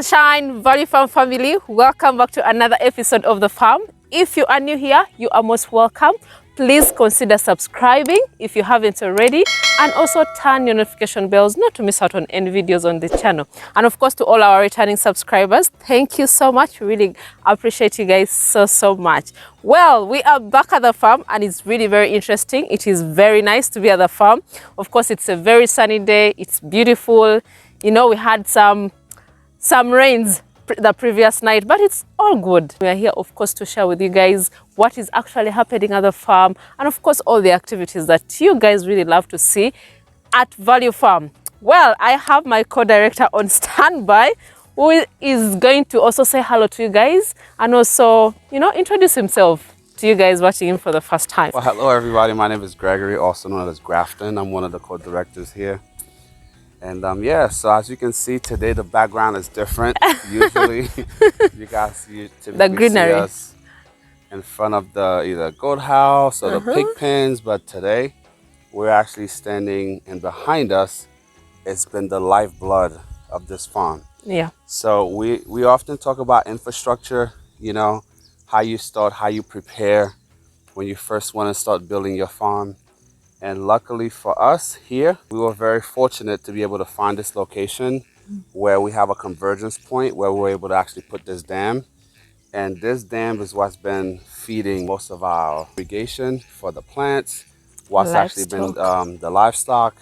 Sunshine Valley Farm family, welcome back to another episode of The Farm. If you are new here, you are most welcome. Please consider subscribing if you haven't already, and also turn your notification bells not to miss out on any videos on this channel. And of course, to all our returning subscribers, thank you so much. We really appreciate you guys so much. Well, we are back at the farm and it's really very interesting. It is very nice to be at the farm. Of course, it's a very sunny day. It's beautiful. You know, we had some rains the previous night, but it's all good. We are here, of course, to share with you guys what is actually happening at the farm, and of course all the activities that you guys really love to see at Value Farm. Well, I have my co-director on standby who is going to also say hello to you guys and also, you know, introduce himself to you guys watching him for the first time. Well, hello everybody, my name is Gregory, also known as Grafton. I'm one of the co-directors here. And yeah, so as you can see today, the background is different. Usually, you guys typically see us in front of the either goat house or the pig pens, but today we're actually standing, and behind us, it's been the lifeblood of this farm. Yeah. So we often talk about infrastructure, you know, how you start, how you prepare when you first want to start building your farm. And luckily for us here, we were very fortunate to be able to find this location where we have a convergence point where we were able to actually put this dam. And this dam is what's been feeding most of our irrigation for the plants, what's actually been the livestock.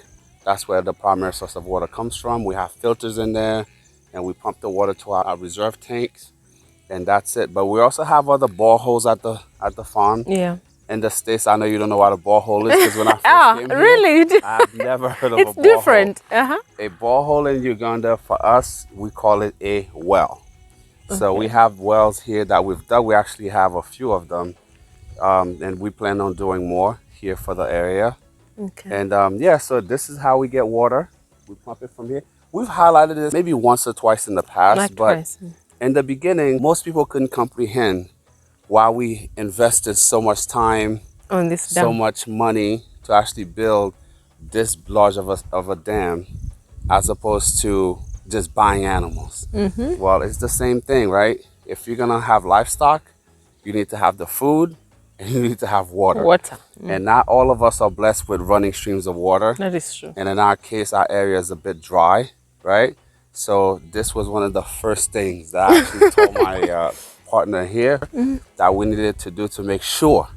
That's where the primary source of water comes from. We have filters in there and we pump the water to our reserve tanks, and that's it. But we also have other boreholes at the farm. Yeah. In the States, I know you don't know what a borehole is, because when I first came here, really? I've never heard of a borehole. It's different. A borehole in Uganda, for us, we call it a well. So we have wells here that we've dug. We actually have a few of them, and we plan on doing more here for the area. Okay. And yeah, so this is how we get water. We pump it from here. We've highlighted this maybe once or twice in the past, but in the beginning, most people couldn't comprehend why we invested so much time on this dam, so much money to actually build this large of a dam, as opposed to just buying animals. Well, it's the same thing, right? If you're gonna have livestock, you need to have the food and you need to have water. And not all of us are blessed with running streams of water. That is true. And in our case, our area is a bit dry, right? So this was one of the first things that I actually told my partner here that we needed to do to make sure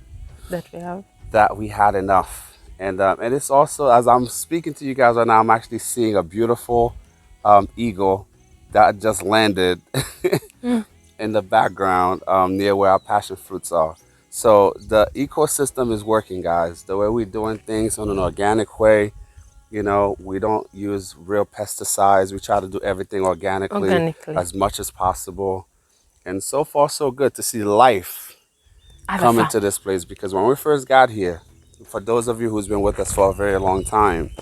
that we had enough. And it's also, as I'm speaking to you guys right now, I'm actually seeing a beautiful eagle that just landed in the background near where our passion fruits are. So the ecosystem is working, guys. The way we're doing things on an organic way, you know, we don't use real pesticides. We try to do everything organically as much as possible. And so far, so good to see life come into this place. Because when we first got here, for those of you who's been with us for a very long time,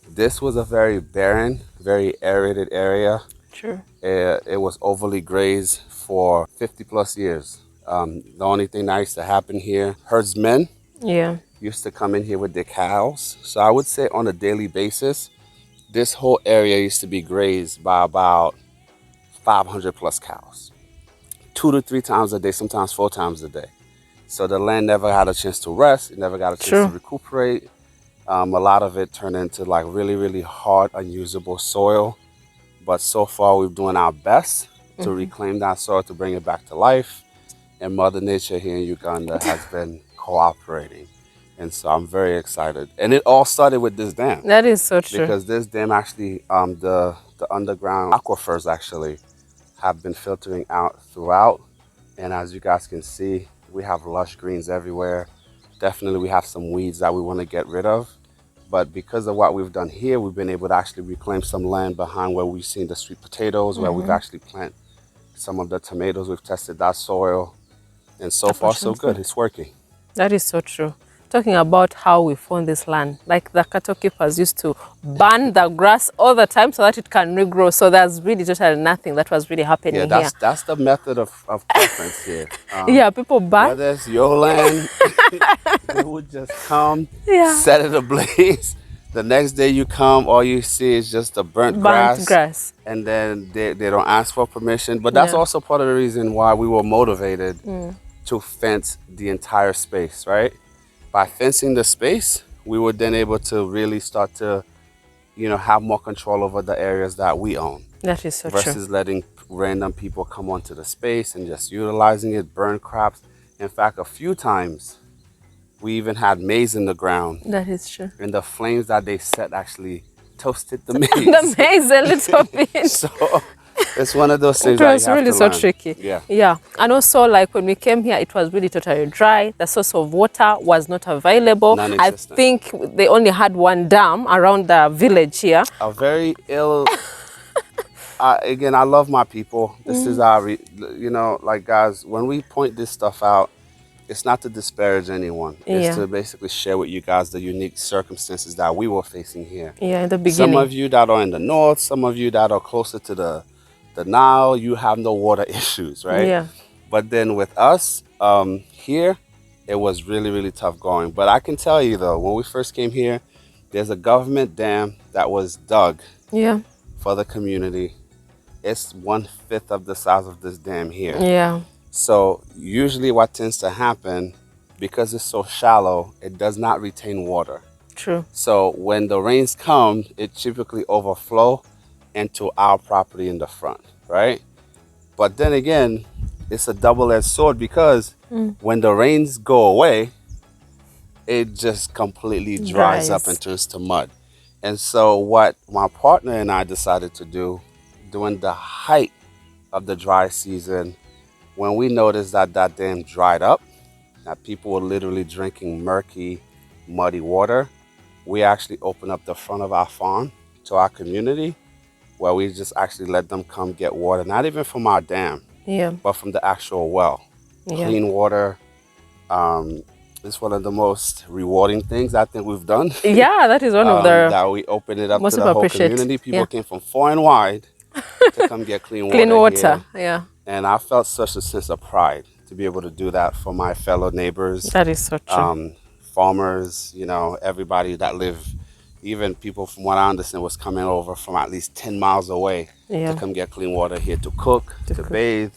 this was a very barren, very aerated area. True. It was overly grazed for 50 plus years. The only thing that used to happen here, herdsmen used to come in here with their cows. So I would say on a daily basis, this whole area used to be grazed by about 500 plus cows. 2 to 3 times a day, sometimes 4 times a day. So the land never had a chance to rest. It never got a chance to recuperate. A lot of it turned into like really hard, unusable soil. But so far, we're doing our best to reclaim that soil, to bring it back to life. And Mother Nature here in Uganda has been cooperating. And so I'm very excited. And it all started with this dam. That is so true. Because this dam actually, the underground aquifers actually have been filtering out throughout, and as you guys can see, we have lush greens everywhere. Definitely we have some weeds that we want to get rid of, but because of what we've done here, we've been able to actually reclaim some land behind where we've seen the sweet potatoes, where we've actually planted some of the tomatoes. We've tested that soil, and so far so good. It's working. That is so true. Talking about how we found this land, like the cattle keepers used to burn the grass all the time so that it can regrow. So there's really totally nothing that was really happening here. That's the method of preference here. Yeah, people burn. Whether it's your land, they would just come, set it ablaze, The next day you come, all you see is just the burnt grass. And then they don't ask for permission. But that's also part of the reason why we were motivated to fence the entire space, right? By fencing the space, we were then able to really start to, you know, have more control over the areas that we own. That is so true. Versus letting random people come onto the space and just utilizing it, burn crops. In fact, a few times, we even had maize in the ground. That is true. And the flames that they set actually toasted the maize. The maize a little bit. So it's one of those things it that was you have really to so learn. tricky. Yeah. And also, like when we came here, it was really totally dry. The source of water was not available. I think they only had one dam around the village here. A very ill. Again, I love my people. This is our, you know, like guys, when we point this stuff out, it's not to disparage anyone. It's to basically share with you guys the unique circumstances that we were facing here. Yeah, in the beginning. Some of you that are in the north, some of you that are closer to the Nile, you have no water issues, right? Yeah. But then with us here, it was really, really tough going. But I can tell you though, when we first came here, there's a government dam that was dug for the community. It's 1/5 of the size of this dam here. Yeah. So usually what tends to happen, because it's so shallow, it does not retain water. True. So when the rains come, it typically overflow into our property in the front, right? But then again, it's a double-edged sword because when the rains go away, it just completely dries up and turns to mud. And so what my partner and I decided to do during the height of the dry season, when we noticed that that dam dried up, that people were literally drinking murky, muddy water, we actually opened up the front of our farm to our community, where we just actually let them come get water, not even from our dam, but from the actual well. Clean water. It's one of the most rewarding things I think we've done. Yeah, that is one of the... that we opened it up to the whole community. People came from far and wide to come get clean water. Clean water, yeah. And I felt such a sense of pride to be able to do that for my fellow neighbors. That is so true. Farmers, you know, everybody that live, even people from what I understand was coming over from at least 10 miles away to come get clean water here to cook, to bathe,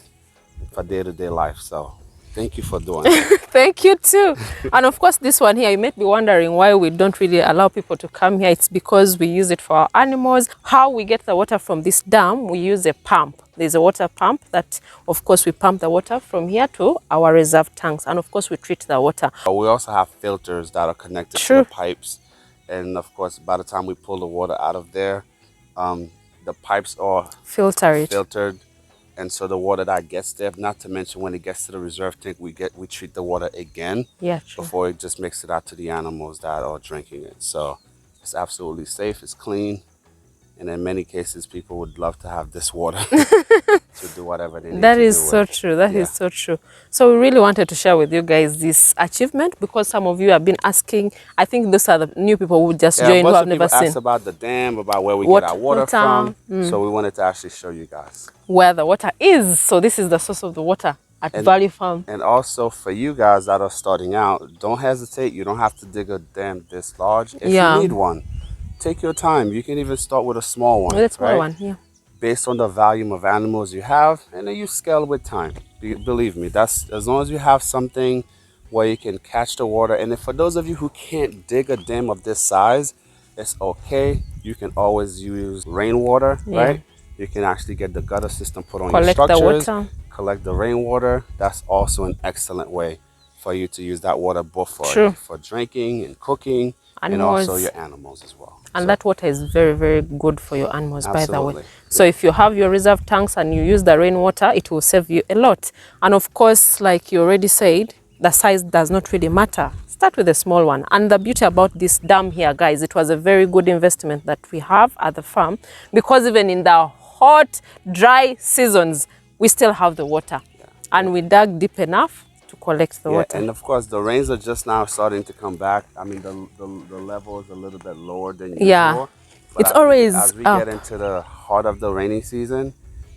for day-to-day life. So thank you for doing it. Thank you too. And of course, this one here, you might be wondering why we don't really allow people to come here. It's because we use it for our animals. How we get the water from this dam, we use a pump. There's a water pump that, of course, we pump the water from here to our reserve tanks. And of course, we treat the water. We also have filters that are connected to the pipes. And of course, by the time we pull the water out of there, the pipes are filtered. And so the water that gets there, not to mention when it gets to the reserve tank, we treat the water again before it just makes it out to the animals that are drinking it. So it's absolutely safe, it's clean. And in many cases, people would love to have this water to do whatever they need to do. That is so true. That is so true. So we really wanted to share with you guys this achievement because some of you have been asking. I think those are the new people who just joined who have never seen. Asked about the dam, about where we get our water from. So we wanted to actually show you guys where the water is. So this is the source of the water at Valley Farm. And also for you guys that are starting out, don't hesitate. You don't have to dig a dam this large. If you need one, take your time. You can even start with a small one. With a small one, yeah. Based on the volume of animals you have, and then you scale with time. Believe me, that's as long as you have something where you can catch the water. And if for those of you who can't dig a dam of this size, it's okay. You can always use rainwater, right? You can actually get the gutter system put on your structures, collect the rainwater. That's also an excellent way for you to use that water both for drinking and cooking, and also your animals as well. And that water is very, very good for your animals, by the way. So if you have your reserve tanks and you use the rainwater, it will save you a lot. And of course, like you already said, the size does not really matter. Start with a small one. And the beauty about this dam here, guys, it was a very good investment that we have at the farm, because even in the hot, dry seasons, we still have the water. And we dug deep enough to collect the water. And of course, the rains are just now starting to come back. I mean, the level is a little bit lower than usual. It's always as we get into the heart of the rainy season,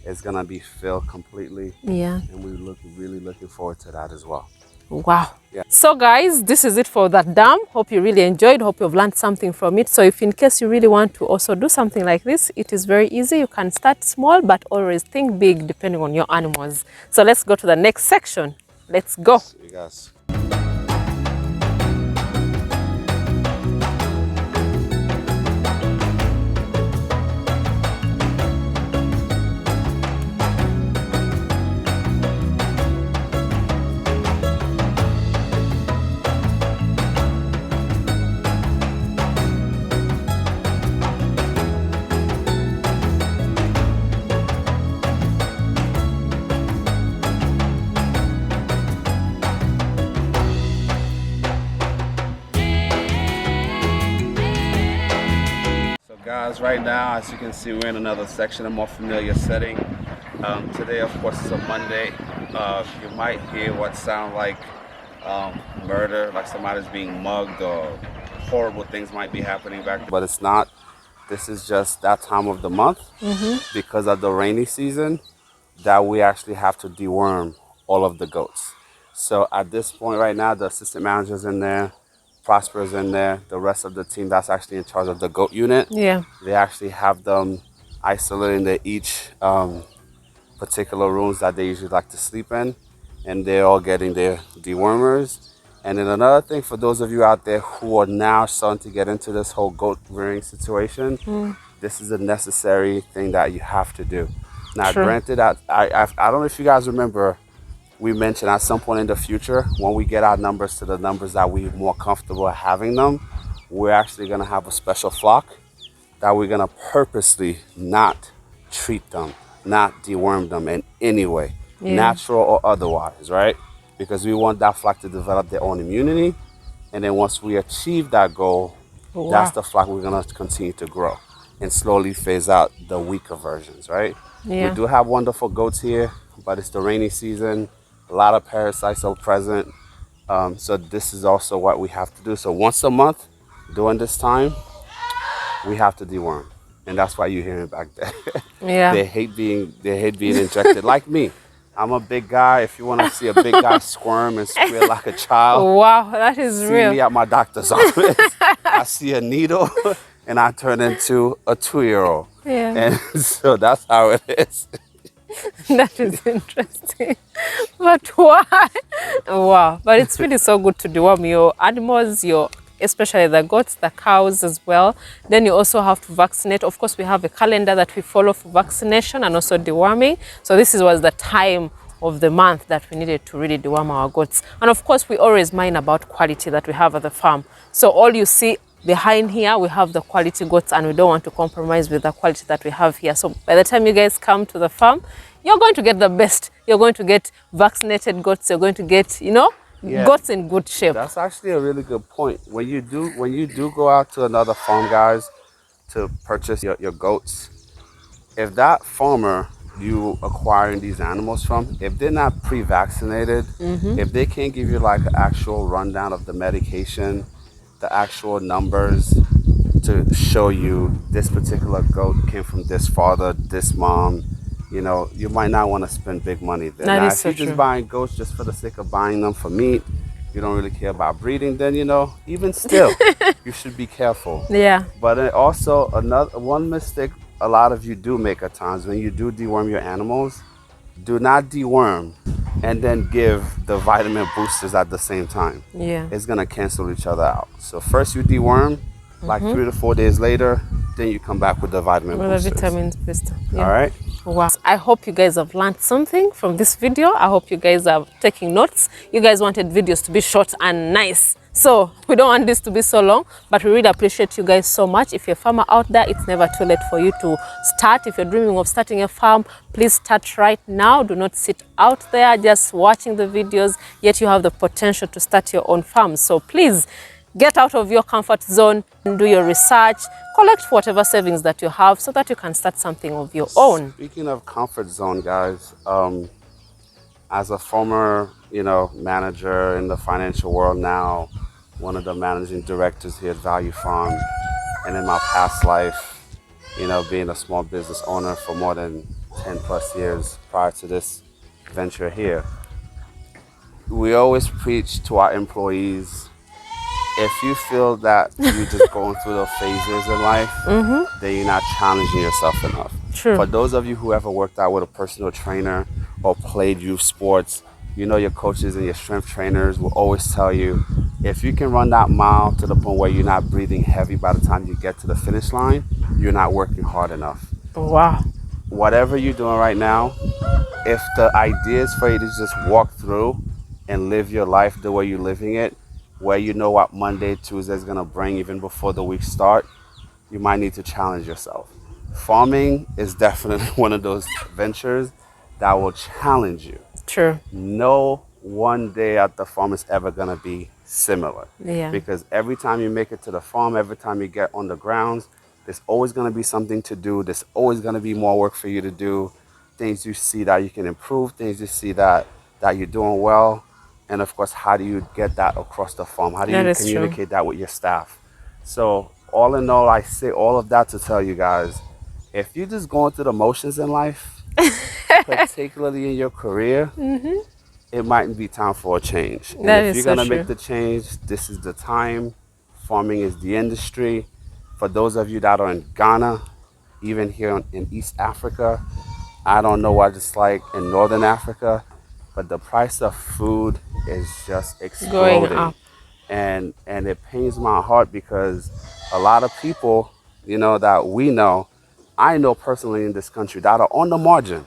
it's gonna be filled completely. And we're really looking forward to that as well. Wow. Yeah. So guys, this is it for that dam. Hope you really enjoyed. Hope you've learned something from it. So if in case you really want to also do something like this, it is very easy. You can start small, but always think big depending on your animals. So let's go to the next section. Let's go. See you guys. Guys, right now, as you can see, we're in another section, a more familiar setting. Today, of course, is a Monday. You might hear what sound like murder, like somebody's being mugged or horrible things might be happening back there. But it's not. This is just that time of the month because of the rainy season that we actually have to deworm all of the goats. So at this point right now, the assistant manager's in there. Prosper's in there, the rest of the team that's actually in charge of the goat unit. Yeah. They actually have them isolated in each particular rooms that they usually like to sleep in, and they're all getting their dewormers. And then another thing for those of you out there who are now starting to get into this whole goat rearing situation, this is a necessary thing that you have to do. Now, granted, I don't know if you guys remember, we mentioned at some point in the future, when we get our numbers to the numbers that we're more comfortable having them, we're actually going to have a special flock that we're going to purposely not treat them, not deworm them in any way, natural or otherwise, right? Because we want that flock to develop their own immunity. And then once we achieve that goal, that's the flock we're going to continue to grow and slowly phase out the weaker versions, right? We do have wonderful goats here, but it's the rainy season. A lot of parasites are present. So this is also what we have to do. So once a month during this time, we have to deworm. And that's why you're hearing back there. Yeah. They hate being injected like me. I'm a big guy. If you want to see a big guy squirm and squeal like a child, wow, that is real. See me at my doctor's office. I see a needle and I turn into a 2-year-old. Yeah. And so that's how it is. That is interesting. But why? Wow. But it's really so good to deworm your animals, especially the goats, the cows as well. Then you also have to vaccinate. Of course, we have a calendar that we follow for vaccination and also deworming. So this was the time of the month that we needed to really deworm our goats. And of course, we always mind about quality that we have at the farm. So all you see behind here, we have the quality goats, and we don't want to compromise with the quality that we have here. So by the time you guys come to the farm, you're going to get the best. You're going to get vaccinated goats. You're going to get, goats in good shape. That's actually a really good point. When you do go out to another farm, guys, to purchase your goats, if that farmer you acquiring these animals from, if they're not pre-vaccinated, if they can't give you like an actual rundown of the medication, the actual numbers to show you this particular goat came from this father, this mom, you might not want to spend big money there. Now, if you're just buying goats just for the sake of buying them for meat, you don't really care about breeding, then, even still, you should be careful. Yeah. But also, one mistake a lot of you do make at times when you do deworm your animals, do not deworm and then give the vitamin boosters at the same time. Yeah. It's going to cancel each other out. So first you deworm, like 3 to 4 days later, then you come back with the vitamin boosters. The vitamin booster. Yeah. All right. Wow. I hope you guys have learned something from this video. I hope you guys are taking notes. You guys wanted videos to be short and nice. So we don't want this to be so long, but we really appreciate you guys so much. If you're a farmer out there, it's never too late for you to start. If you're dreaming of starting a farm, please start right now. Do not sit out there just watching the videos, yet you have the potential to start your own farm. So please get out of your comfort zone and do your research. Collect whatever savings that you have so that you can start something of your own. Speaking of comfort zone, guys, as a former, manager in the financial world now, one of the managing directors here at Value Farm, and in my past life, being a small business owner for more than 10 plus years prior to this venture here, we always preach to our employees, if you feel that you're just going through the phases in life, then you're not challenging yourself enough. True. For those of you who ever worked out with a personal trainer or played youth sports, you know your coaches and your strength trainers will always tell you, if you can run that mile to the point where you're not breathing heavy by the time you get to the finish line, you're not working hard enough. Wow. Whatever you're doing right now, if the idea is for you to just walk through and live your life the way you're living it, where you know what Monday, Tuesday is going to bring even before the week start, you might need to challenge yourself. Farming is definitely one of those ventures that will challenge you. True. No one day at the farm is ever going to be similar. Yeah. Because every time you make it to the farm, every time you get on the grounds, there's always going to be something to do. There's always going to be more work for you to do. Things you see that you can improve, things you see that you're doing well. And of course, how do you get that across the farm? How do you communicate that with your staff? So all in all, I say all of that to tell you guys, if you're just going through the motions in life, particularly in your career, it might be time for a change. And if you're going to make the change, this is the time. Farming is the industry. For those of you that are in Ghana, even here in East Africa, I don't know what it's like in Northern Africa, but the price of food is just exploding. Going up. And it pains my heart because a lot of people, you know, that we know, I know personally in this country that are on the margin.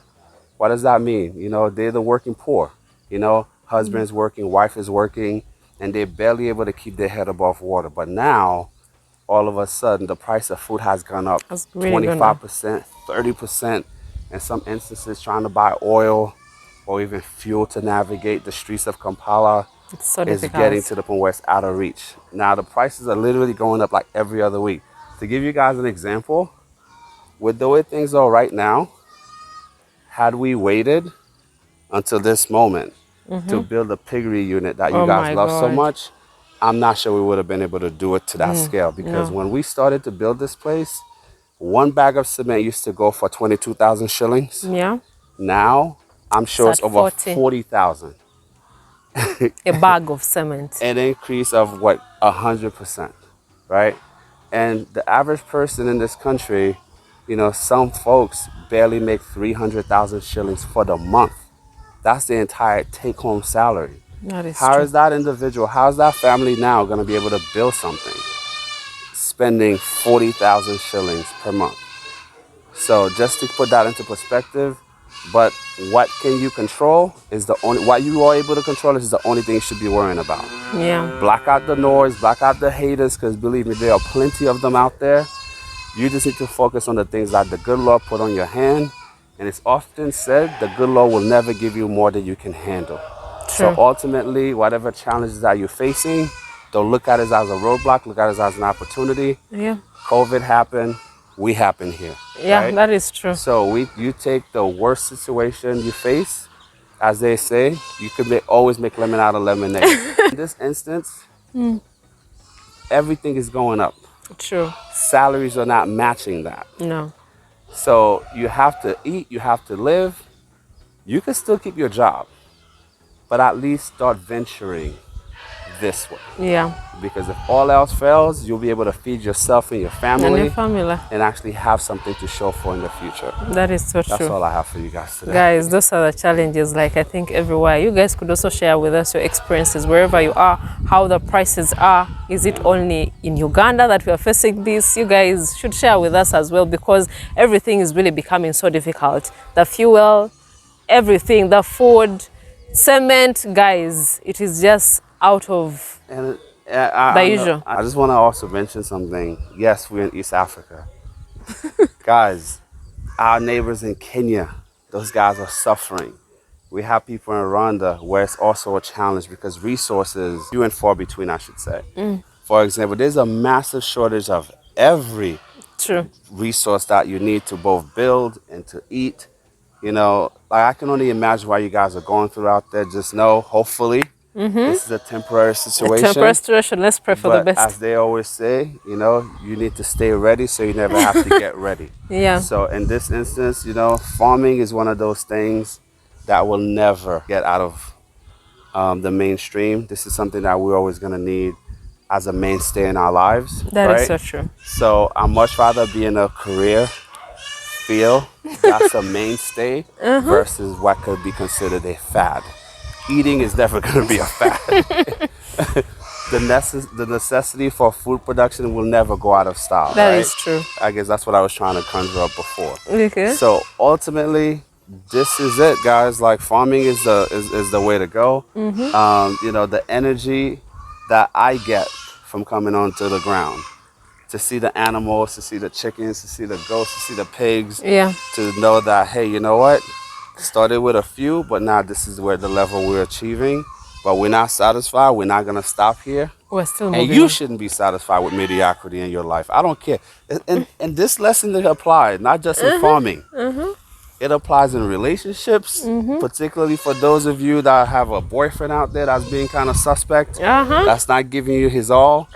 What does that mean? You know, they're the working poor. You know, husband's working, wife is working, and they're barely able to keep their head above water. But now, all of a sudden, the price of food has gone up 25%, 30%, in some instances trying to buy oil or even fuel to navigate the streets of Kampala is getting to the point where it's out of reach. Now, the prices are literally going up like every other week. To give you guys an example, with the way things are right now, had we waited until this moment to build a piggery unit that you guys love so much, I'm not sure we would have been able to do it to that scale. Because when we started to build this place, one bag of cement used to go for 22,000 shillings. Yeah. Now, I'm sure it's over 40,000. A bag of cement. An increase of what, 100%, right? And the average person in this country, you know, some folks barely make 300,000 shillings for the month. That's the entire take-home salary. That is How true. is that individual, how is that family now going to be able to build something, spending 40,000 shillings per month? So just to put that into perspective, but what can you control is the only, what you are able to control is the only thing you should be worrying about. Yeah. Block out the noise, block out the haters, because believe me, there are plenty of them out there. You just need to focus on the things that the good Lord put on your hand. And it's often said, the good Lord will never give you more than you can handle. True. So ultimately, whatever challenges that you're facing, don't look at it as a roadblock, look at it as an opportunity. Yeah. COVID happened, we happen here. Yeah, right? that is true. So you take the worst situation you face, as they say, you could always make lemon out of lemonade. In this instance, everything is going up. True. Salaries are not matching that. No. So you have to eat, you have to live. You can still keep your job, but at least start venturing this way. Yeah. Because if all else fails, you'll be able to feed yourself and your family, And your family. and actually have something to show for in the future. That is so true. That's all I have for you guys today. Guys, those are the challenges, like I think everywhere. You guys could also share with us your experiences wherever you are, how the prices are. Is it only in Uganda that we are facing this? You guys should share with us as well, because everything is really becoming so difficult. The fuel, everything, the food, cement, guys, it is just out of And the usual. I just want to also mention something. Yes, we're in East Africa. Guys, our neighbors in Kenya, those guys are suffering. We have people in Rwanda where it's also a challenge because resources, few and far between, I should say. For example, there's a massive shortage of every True. resource that you need to both build and to eat. You know, like I can only imagine why you guys are going through out there. Just know, hopefully, this is a temporary situation. A temporary situation, let's pray for the But best. as they always say, you know, you need to stay ready so you never have to get ready. Yeah. So in this instance, you know, farming is one of those things that will never get out of the mainstream. This is something that we're always going to need as a mainstay in our lives. That right? is so true. So I much rather be in a career field that's a mainstay versus what could be considered a fad. Eating is never going to be a fad. The necessity for food production will never go out of style. That right? is true. I guess that's what I was trying to conjure up before. Okay. So ultimately, this is it, guys. Like, farming is the way to go. You know, the energy that I get from coming onto the ground, to see the animals, to see the chickens, to see the goats, to see the pigs, to know that, hey, you know what? Started with a few, but now this is where the level we're achieving. But we're not satisfied. We're not going to stop here. We're still moving. And you shouldn't be satisfied with mediocrity in your life. I don't care. And this lesson is applied, not just in farming. It applies in relationships, particularly for those of you that have a boyfriend out there that's being kind of suspect, that's not giving you his all.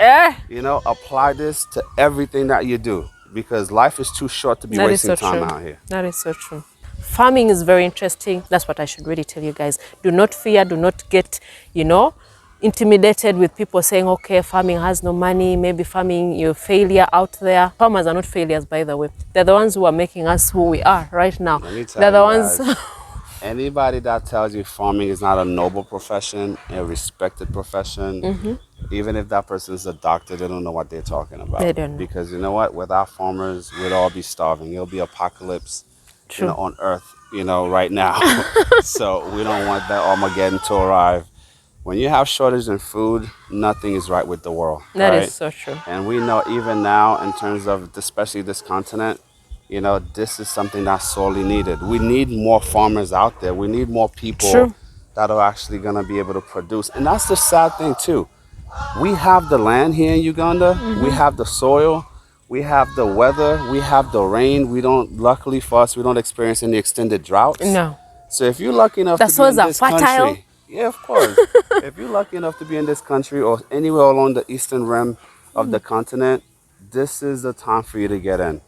You know, apply this to everything that you do, because life is too short to be wasting time out here. That is so true. Farming is very interesting. That's what I should really tell you guys. Do not fear, do not get, you know, intimidated with people saying, okay, farming has no money, maybe farming, you're a failure out there. Farmers are not failures, by the way. They're the ones who are making us who we are right now. They're the ones. Anybody that tells you farming is not a noble profession, a respected profession, even if that person is a doctor, they don't know what they're talking about. They don't know. Because you know what? Without farmers, we'd all be starving. It'll be apocalypse, you know, on Earth, you know, right now. So we don't want that Armageddon to arrive. When you have shortage in food, nothing is right with the world. That right? is so true. And we know even now, in terms of especially this continent, you know, this is something that's sorely needed. We need more farmers out there. We need more people that are actually going to be able to produce. And that's the sad thing too. We have the land here in Uganda. We have the soil. We have the weather. We have the rain. We don't, luckily for us, we don't experience any extended droughts. No. So if you're lucky enough to be in this country, yeah, of course. If you're lucky enough to be in this country or anywhere along the eastern rim of the continent, this is the time for you to get in.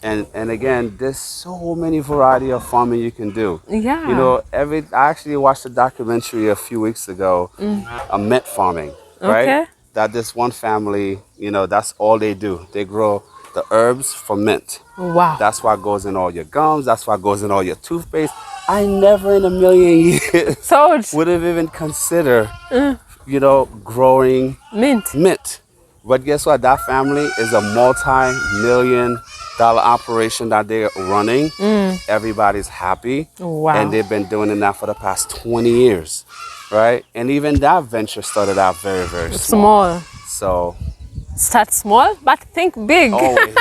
And again, there's so many variety of farming you can do. Yeah. You know, I actually watched a documentary a few weeks ago, mint farming, right? That this one family, you know, that's all they do. They grow the herbs for mint. Wow. That's what goes in all your gums. That's what goes in all your toothpaste. I never in a million years would have even considered, you know, growing mint. But guess what? That family is a multi-million-dollar operation that they're running. Everybody's happy. Wow. And they've been doing it now for the past 20 years, right? And even that venture started out very, very small. So start small, but think big. Always.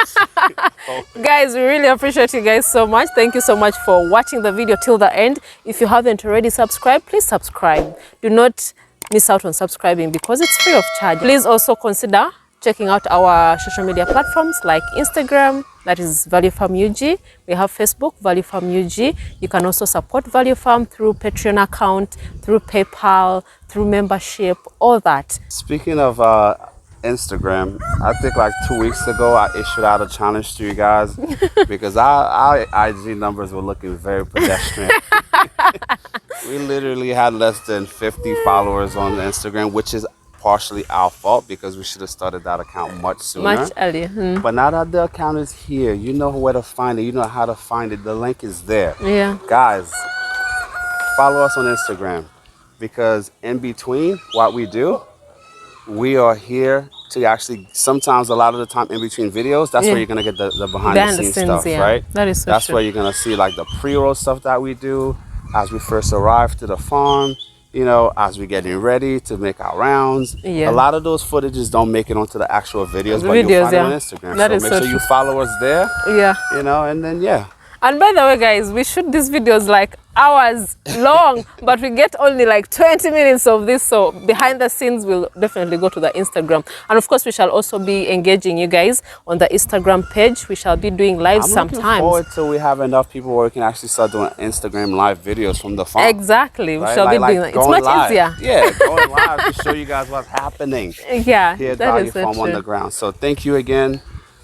Guys, we really appreciate you guys so much. Thank you so much for watching the video till the end. If you haven't already subscribed, please subscribe. Do not miss out on subscribing because it's free of charge. Please also consider checking out our social media platforms like Instagram, that is Value Farm UG. We have Facebook, Value Farm UG. You can also support Value Farm through Patreon account, through PayPal, through membership, all that. Speaking of Instagram, I think like 2 weeks ago I issued out a challenge to you guys because our IG numbers were looking very pedestrian. We literally had less than 50 followers on Instagram, which is partially our fault because we should have started that account much sooner. Much earlier. But now that the account is here, you know where to find it, you know how to find it. The link is there. Yeah. Guys, follow us on Instagram because in between what we do, we are here to actually, sometimes a lot of the time in between videos, that's where you're going to get the behind the scenes stuff, right? That is so That's true. where you're going to see like the pre-roll stuff that we do as we first arrive to the farm, you know, as we're getting ready to make our rounds. A lot of those footages don't make it onto the actual videos, but you'll find it on Instagram. That so make sure you follow us there, you know, and then, And by the way, guys, we shoot these videos like hours long, but we get only like 20 minutes of this. So behind the scenes, we'll definitely go to the Instagram. And of course, we shall also be engaging you guys on the Instagram page. We shall be doing live sometimes. I'm looking forward till we have enough people where we can actually start doing Instagram live videos from the farm. Exactly. We right? shall be doing that. It's much easier. Yeah, going live to show you guys what's happening here at Value Farm on the ground. So thank you again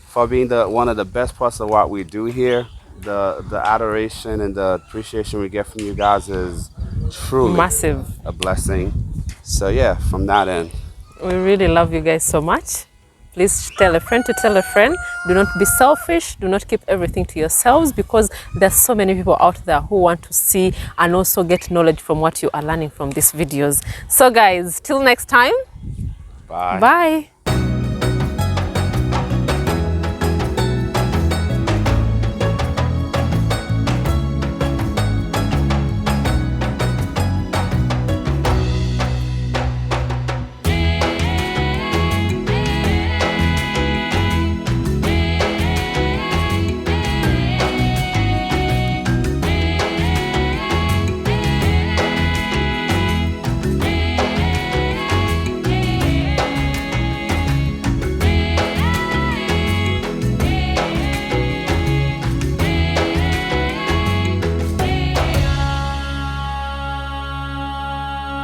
for being one of the best parts of what we do here. The adoration and the appreciation we get from you guys is truly massive, a blessing. So yeah, from that end. We really love you guys so much. Please tell a friend to tell a friend. Do not be selfish. Do not keep everything to yourselves, because there's so many people out there who want to see and also get knowledge from what you are learning from these videos. So guys, till next time. Bye. Bye.